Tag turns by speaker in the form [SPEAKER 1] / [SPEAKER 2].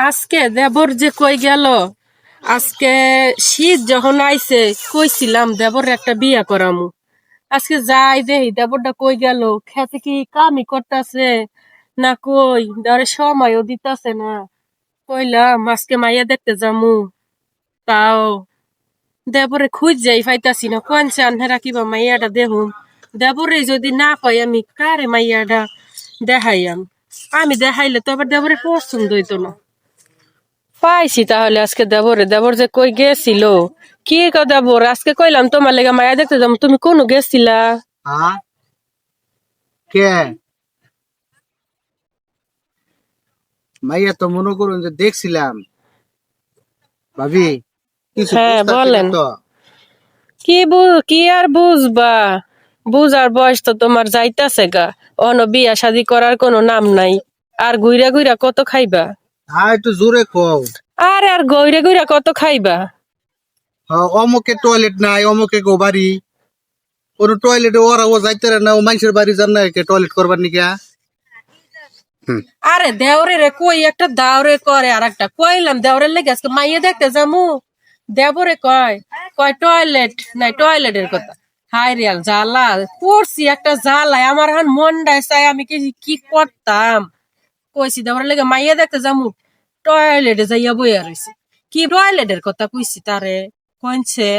[SPEAKER 1] আজকে দেবর যে কই গেল। আজকে শীত যখন আইছে কইছিলাম দেবর একটা বিয়া করামু। আজকে যাই দেহি দেবরটা কই গেল, খেতে কি কামই করতেছে না কই ধরে সময়ও দিতাছে না। কইলাম আজকে মাইয়া দেখতে যামু, তাও দেবরে খুঁজ যাই পাইতাছি না। কোন চান হেরা কিবা মাইয়াটা দেহুম, দেবরে যদি না পাই আমি কারে মাইয়াটা দেখাইয়াম। আমি দেখাইলে তো আবার দেবরে পছন্দ হইতো না। পাইছি তাহলে আজকে দেবরে, দেবর যে কই গেছিল। কি কও দেবর, আজকে কইলাম তোমার লেগে মায়া দেখতে যাম, তুমি কোন গেছিলা?
[SPEAKER 2] হ্যাঁ, কে মাইয়া তো মনে করুন যে দেখছিলাম। ভাবি, কিছু
[SPEAKER 1] হ্যাঁ
[SPEAKER 2] বুঝতেছি না
[SPEAKER 1] বলেন।
[SPEAKER 2] তো।
[SPEAKER 1] কি আর বুঝবা, বুঝার বয়স তো তোমার যাইতাছে গা। অন বিয়া শাদি করার কোনো নাম নাই। আর ঘুইরা ঘুইরা কত খাইবা?
[SPEAKER 2] হ্যাঁ, একটু জোরে কও।
[SPEAKER 1] আর ঘুইরা ঘুইরা কত খাইবা?
[SPEAKER 2] হ্যাঁ, অমুকে টয়লেট নাই, অমুকে গো বাড়ি। ওর টয়লেটে ওরা ও যাইতে না, ও মানুষের বাড়ি যান না কে টয়লেট করবার নিকা।
[SPEAKER 1] আরে দেওরে রে কই একটা দাওরে করে, আর একটা কইলাম দেওরের লেগে আজকে মাইয়া দেখতে যামু। দেবরে কয়, কয় টয়লেট নাই, টয়লেটের কথা। হাই রিয়াল জ্বালা পড়ছি একটা জ্বালায়, আমার হান মনটায় চাই আমি কি কি করতাম। কইছি দেওরের লেগে মাইয়া দেখতে যামু, টয়লেটে যাইয়া বইয়া রইছি। কি টয়লেটের কথা কইছি তারে, কইছে